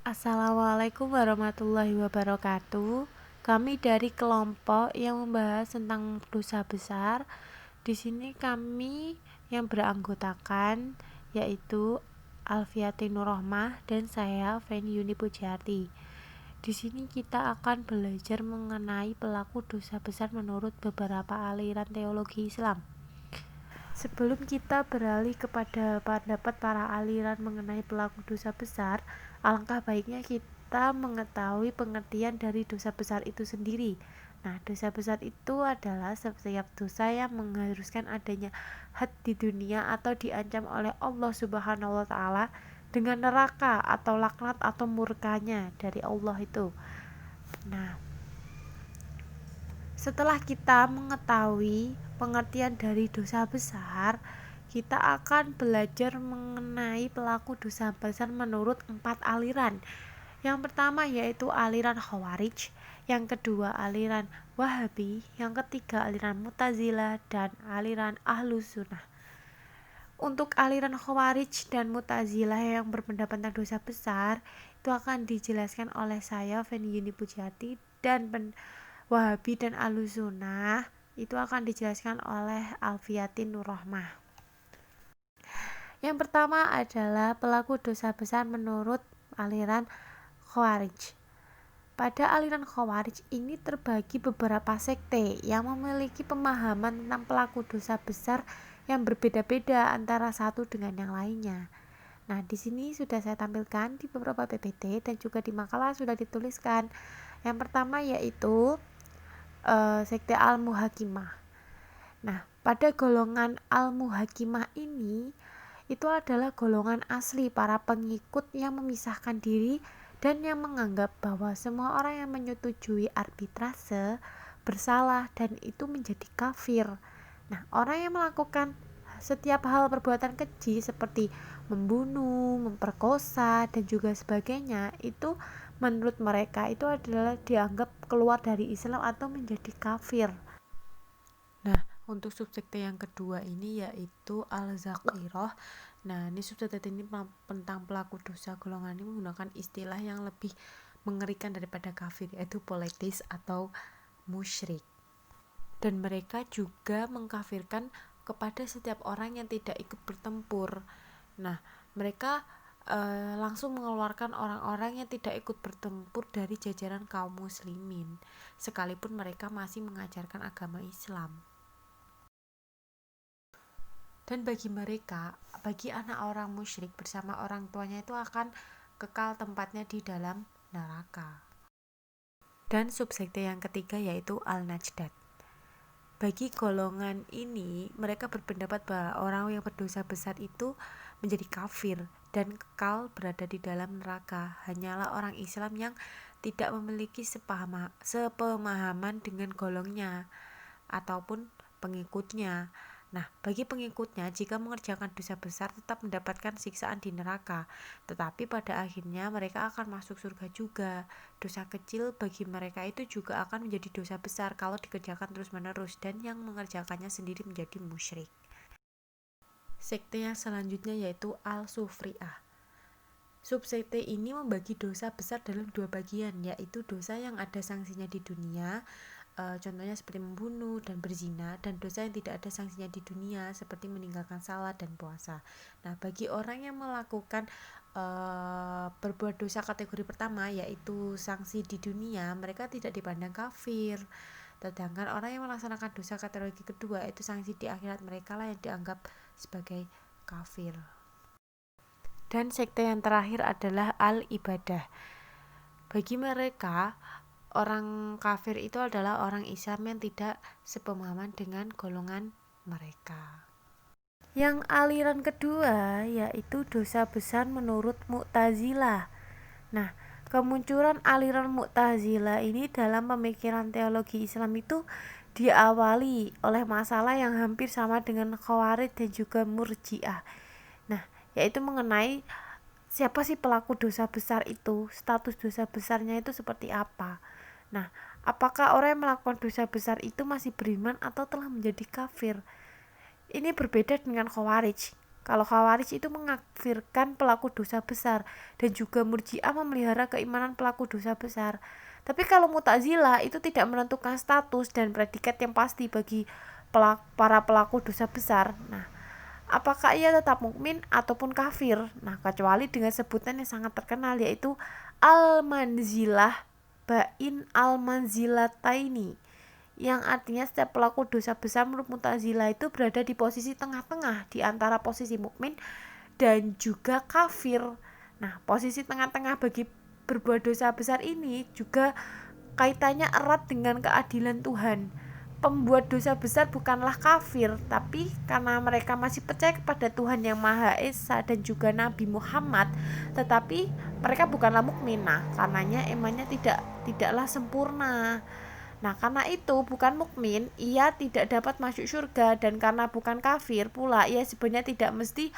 Assalamualaikum warahmatullahi wabarakatuh. Kami dari kelompok yang membahas tentang dosa besar. Di sini kami yang beranggotakan yaitu Alfiati Nurrohmah dan saya Feni Yuni Pujiati. Di sini kita akan belajar mengenai pelaku dosa besar menurut beberapa aliran teologi Islam. Sebelum kita beralih kepada pendapat para aliran mengenai pelaku dosa besar, alangkah baiknya kita mengetahui pengertian dari dosa besar itu sendiri. Nah, dosa besar itu adalah setiap dosa yang mengharuskan adanya had di dunia atau diancam oleh Allah Subhanahu wa taala dengan neraka atau laknat atau murkanya dari Allah itu. Nah, setelah kita mengetahui pengertian dari dosa besar, kita akan belajar mengenai pelaku dosa besar menurut 4 aliran. Yang pertama yaitu aliran Khawarij, yang kedua aliran Wahabi, yang ketiga aliran Mu'tazilah, dan aliran Ahlus Sunnah. Untuk aliran Khawarij dan Mu'tazilah yang berpendapat tentang dosa besar, itu akan dijelaskan oleh saya Feni Yuni Pujiati, dan Wahabi dan Ahlus Sunnah itu akan dijelaskan oleh Alfiati Nurrohmah. Yang pertama adalah pelaku dosa besar menurut aliran Khawarij. Pada aliran Khawarij ini terbagi beberapa sekte yang memiliki pemahaman tentang pelaku dosa besar yang berbeda-beda antara satu dengan yang lainnya. Nah, di sini sudah saya tampilkan di beberapa PPT dan juga di makalah sudah dituliskan. Yang pertama yaitu sekte Al-Muhakimah. Nah, pada golongan Al-Muhakimah ini itu adalah golongan asli para pengikut yang memisahkan diri dan yang menganggap bahwa semua orang yang menyetujui arbitrase bersalah dan itu menjadi kafir. Nah, orang yang melakukan setiap hal perbuatan keji seperti membunuh, memperkosa, dan juga sebagainya, itu menurut mereka itu adalah dianggap keluar dari Islam atau menjadi kafir. Nah, untuk subsekte yang kedua ini yaitu Al-Zaqirah. Nah, ini subsekte ini tentang pelaku dosa golongan ini menggunakan istilah yang lebih mengerikan daripada kafir, yaitu politis atau musyrik. Dan mereka juga mengkafirkan kepada setiap orang yang tidak ikut bertempur. Nah, mereka langsung mengeluarkan orang-orang yang tidak ikut bertempur dari jajaran kaum muslimin, sekalipun mereka masih mengajarkan agama Islam. Dan bagi mereka, bagi anak orang musyrik bersama orang tuanya itu akan kekal tempatnya di dalam neraka. Dan subsekte yang ketiga yaitu Al-Najdat. Bagi golongan ini, mereka berpendapat bahwa orang yang berdosa besar itu menjadi kafir dan kekal berada di dalam neraka. Hanyalah orang Islam yang tidak memiliki sepemahaman dengan golongnya ataupun pengikutnya. Nah, bagi pengikutnya, jika mengerjakan dosa besar tetap mendapatkan siksaan di neraka, tetapi pada akhirnya mereka akan masuk surga juga. Dosa kecil bagi mereka itu juga akan menjadi dosa besar kalau dikerjakan terus-menerus, dan yang mengerjakannya sendiri menjadi musyrik. Sekte yang selanjutnya yaitu Al-Sufri'ah. Subsekte ini membagi dosa besar dalam dua bagian, yaitu dosa yang ada sanksinya di dunia, contohnya seperti membunuh dan berzina, dan dosa yang tidak ada sanksinya di dunia seperti meninggalkan salat dan puasa. Nah, bagi orang yang melakukan berbuat dosa kategori pertama yaitu sanksi di dunia, mereka tidak dipandang kafir. Sedangkan orang yang melaksanakan dosa kategori kedua itu sanksi di akhirat mereka lah yang dianggap sebagai kafir. Dan sekte yang terakhir adalah Al-Ibadah. Bagi mereka, orang kafir itu adalah orang Islam yang tidak sepemahaman dengan golongan mereka. Yang aliran kedua yaitu dosa besar menurut Mu'tazilah. Nah, kemunculan aliran Mu'tazilah ini dalam pemikiran teologi Islam itu diawali oleh masalah yang hampir sama dengan Khawarij dan juga Murji'ah. Nah, yaitu mengenai siapa sih pelaku dosa besar itu, status dosa besarnya itu seperti apa. Nah, apakah orang yang melakukan dosa besar itu masih beriman atau telah menjadi kafir? Ini berbeda dengan Khawarij. Kalau Khawarij itu mengkafirkan pelaku dosa besar, dan juga Murji'ah memelihara keimanan pelaku dosa besar. Tapi kalau Mu'tazilah itu tidak menentukan status dan predikat yang pasti bagi para pelaku dosa besar. Nah, apakah ia tetap mukmin ataupun kafir? Nah, kecuali dengan sebutan yang sangat terkenal, yaitu al-manzilah bain al-manzilataini, yang artinya setiap pelaku dosa besar menurut Mu'tazilah itu berada di posisi tengah-tengah di antara posisi mukmin dan juga kafir. Nah, posisi tengah-tengah bagi berbuat dosa besar ini juga kaitannya erat dengan keadilan Tuhan. Pembuat dosa besar bukanlah kafir, tapi karena mereka masih percaya kepada Tuhan yang Maha Esa dan juga Nabi Muhammad, tetapi mereka bukanlah mukmin. Nah, karenanya imannya tidaklah sempurna. Nah, karena itu bukan mukmin, ia tidak dapat masuk surga, dan karena bukan kafir pula, ia sebenarnya tidak mesti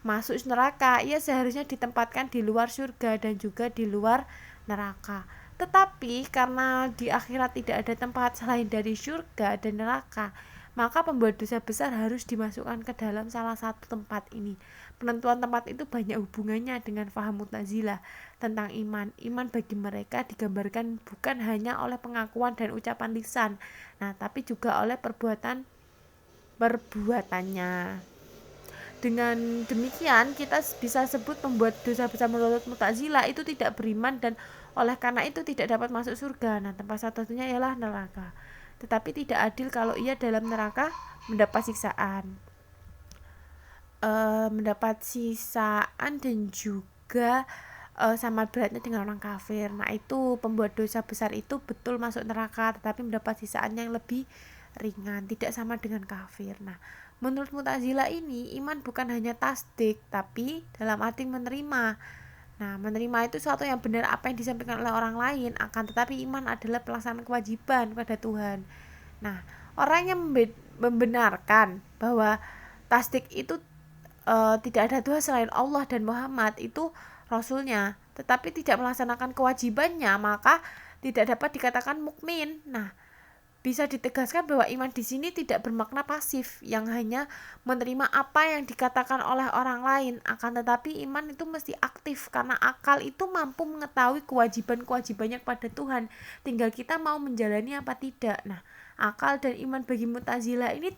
masuk neraka. Ia seharusnya ditempatkan di luar surga dan juga di luar neraka. Tetapi karena di akhirat tidak ada tempat selain dari surga dan neraka, maka pembuat dosa besar harus dimasukkan ke dalam salah satu tempat ini. Penentuan tempat itu banyak hubungannya dengan faham Mu'tazilah tentang iman. Iman bagi mereka digambarkan bukan hanya oleh pengakuan dan ucapan lisan, nah tapi juga oleh perbuatannya. Dengan demikian kita bisa sebut pembuat dosa besar menurut Mu'tazilah itu tidak beriman dan oleh karena itu tidak dapat masuk surga. Nah, tempat satu-satunya ialah neraka. Tetapi tidak adil kalau ia dalam neraka mendapat siksaan. Dan juga sama beratnya dengan orang kafir. Nah, itu pembuat dosa besar itu betul masuk neraka tetapi mendapat siksaan yang lebih ringan, tidak sama dengan kafir. Nah, menurut Mu'tazilah ini iman bukan hanya tasdik tapi dalam arti menerima. Nah, menerima itu sesuatu yang benar apa yang disampaikan oleh orang lain, akan tetapi iman adalah pelaksanaan kewajiban kepada Tuhan. Nah, orang yang membenarkan bahwa tasdik itu tidak ada Tuhan selain Allah dan Muhammad itu Rasulnya, tetapi tidak melaksanakan kewajibannya, maka tidak dapat dikatakan mukmin. Nah, bisa ditegaskan bahwa iman di sini tidak bermakna pasif yang hanya menerima apa yang dikatakan oleh orang lain, akan tetapi iman itu mesti aktif karena akal itu mampu mengetahui kewajiban-kewajibannya kepada Tuhan, tinggal kita mau menjalani apa tidak. Nah, akal dan iman bagi Mu'tazilah ini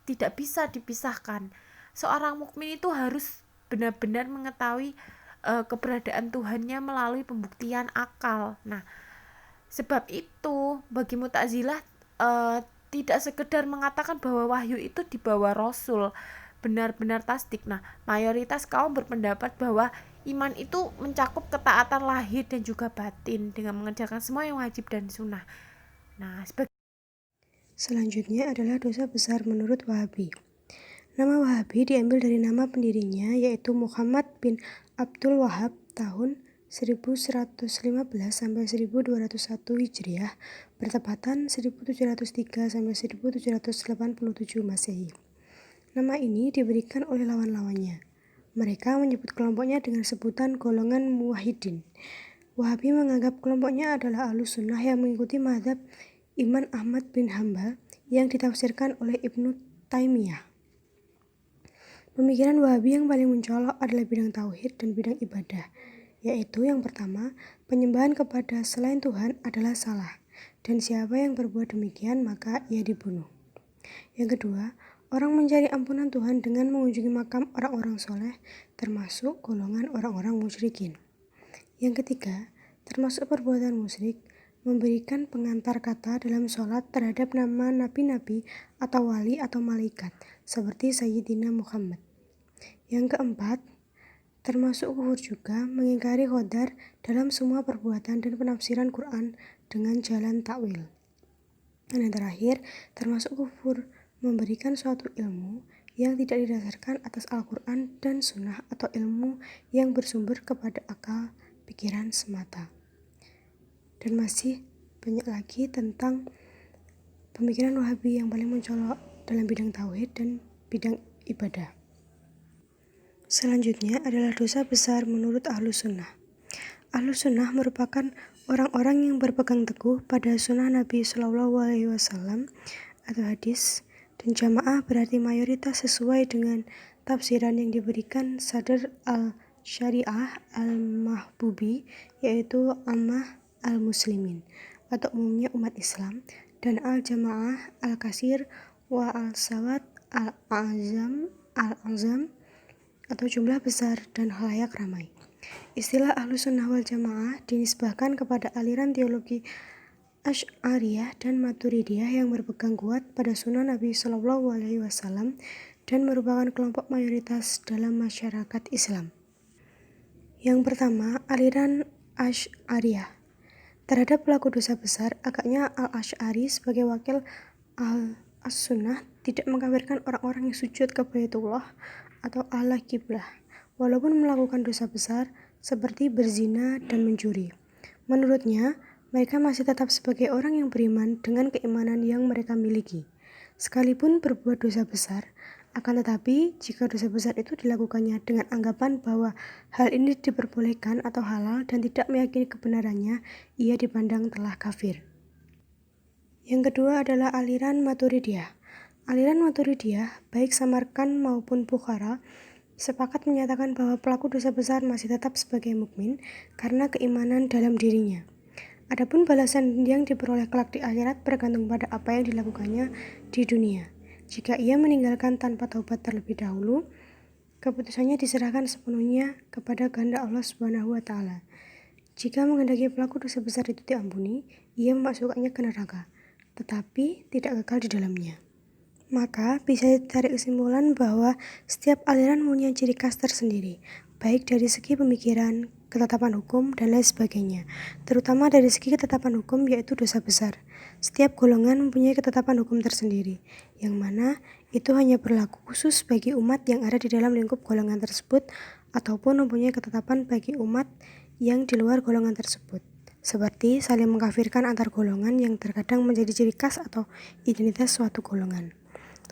tidak bisa dipisahkan. Seorang mukmin itu harus benar-benar mengetahui keberadaan Tuhannya melalui pembuktian akal. Nah, sebab itu bagi Mu'tazilah tidak sekedar mengatakan bahwa wahyu itu dibawa Rasul benar-benar tasdik. Nah, mayoritas kaum berpendapat bahwa iman itu mencakup ketaatan lahir dan juga batin dengan mengerjakan semua yang wajib dan sunnah. Nah, selanjutnya adalah dosa besar menurut Wahabi. Nama Wahabi diambil dari nama pendirinya, yaitu Muhammad bin Abdul Wahab tahun 1115 sampai 1201 Hijriah, bertepatan 1703 sampai 1787 Masehi. Nama ini diberikan oleh lawan-lawannya. Mereka menyebut kelompoknya dengan sebutan golongan muwahhidin. Wahabi menganggap kelompoknya adalah Ahlus Sunnah yang mengikuti mazhab Imam Ahmad bin Hambal yang ditafsirkan oleh Ibnu Taimiyah. Pemikiran Wahabi yang paling mencolok adalah bidang tauhid dan bidang ibadah, yaitu yang pertama, penyembahan kepada selain Tuhan adalah salah, dan siapa yang berbuat demikian maka ia dibunuh. Yang kedua, orang mencari ampunan Tuhan dengan mengunjungi makam orang-orang soleh, termasuk golongan orang-orang musyrikin. Yang ketiga, termasuk perbuatan musyrik, memberikan pengantar kata dalam sholat terhadap nama nabi-nabi atau wali atau malaikat, seperti Sayyidina Muhammad. Yang keempat, termasuk kufur juga mengingkari qadar dalam semua perbuatan dan penafsiran Quran dengan jalan takwil. Dan yang terakhir, termasuk kufur memberikan suatu ilmu yang tidak didasarkan atas Al-Quran dan Sunnah atau ilmu yang bersumber kepada akal pikiran semata. Dan masih banyak lagi tentang pemikiran Wahabi yang paling mencolok dalam bidang tauhid dan bidang ibadah. Selanjutnya adalah dosa besar menurut Ahlus Sunnah. Ahlus Sunnah merupakan orang-orang yang berpegang teguh pada sunnah Nabi SAW atau hadis, dan jamaah berarti mayoritas sesuai dengan tafsiran yang diberikan Sadr al-Syariah al-Mahbubi, yaitu Ammah al-Muslimin atau umumnya umat Islam, dan al-Jamaah al-Kasir wa al-Sawat al-Azam atau jumlah besar dan khalayak ramai. Istilah Ahlussunnah wal Jamaah dinisbahkan kepada aliran teologi Asy'ariyah dan Maturidiyah yang berpegang kuat pada sunnah Nabi Shallallahu Alaihi Wasallam dan merupakan kelompok mayoritas dalam masyarakat Islam. Yang pertama, aliran Asy'ariyah. Terhadap pelaku dosa besar, agaknya Al-Asy'ari sebagai wakil As-Sunnah tidak mengkafirkan orang-orang yang sujud ke Baitullah atau Allah kiblah, walaupun melakukan dosa besar seperti berzina dan mencuri. Menurutnya, mereka masih tetap sebagai orang yang beriman dengan keimanan yang mereka miliki, sekalipun berbuat dosa besar. Akan tetapi, jika dosa besar itu dilakukannya dengan anggapan bahwa hal ini diperbolehkan atau halal dan tidak meyakini kebenarannya, ia dipandang telah kafir. Yang kedua adalah aliran Maturidiyah. Aliran Maturidiyah, baik Samarkand maupun Bukhara, sepakat menyatakan bahwa pelaku dosa besar masih tetap sebagai mukmin karena keimanan dalam dirinya. Adapun balasan yang diperoleh kelak di akhirat bergantung pada apa yang dilakukannya di dunia. Jika ia meninggalkan tanpa taubat terlebih dahulu, keputusannya diserahkan sepenuhnya kepada kehendak Allah Subhanahu wa Ta'ala. Jika menghendaki pelaku dosa besar itu diampuni, ia memasukkannya ke neraka, tetapi tidak kekal di dalamnya. Maka bisa ditarik kesimpulan bahwa setiap aliran mempunyai ciri khas tersendiri, baik dari segi pemikiran, ketetapan hukum, dan lain sebagainya, terutama dari segi ketetapan hukum yaitu dosa besar. Setiap golongan mempunyai ketetapan hukum tersendiri, yang mana itu hanya berlaku khusus bagi umat yang ada di dalam lingkup golongan tersebut, ataupun mempunyai ketetapan bagi umat yang di luar golongan tersebut, seperti saling mengkafirkan antar golongan yang terkadang menjadi ciri khas atau identitas suatu golongan.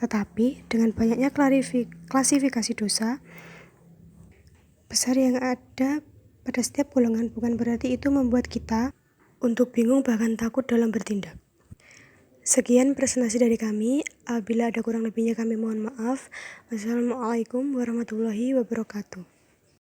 Tetapi dengan banyaknya klasifikasi dosa besar yang ada pada setiap golongan, bukan berarti itu membuat kita untuk bingung bahkan takut dalam bertindak. Sekian presentasi dari kami. Apabila ada kurang lebihnya kami mohon maaf. Wassalamualaikum warahmatullahi wabarakatuh.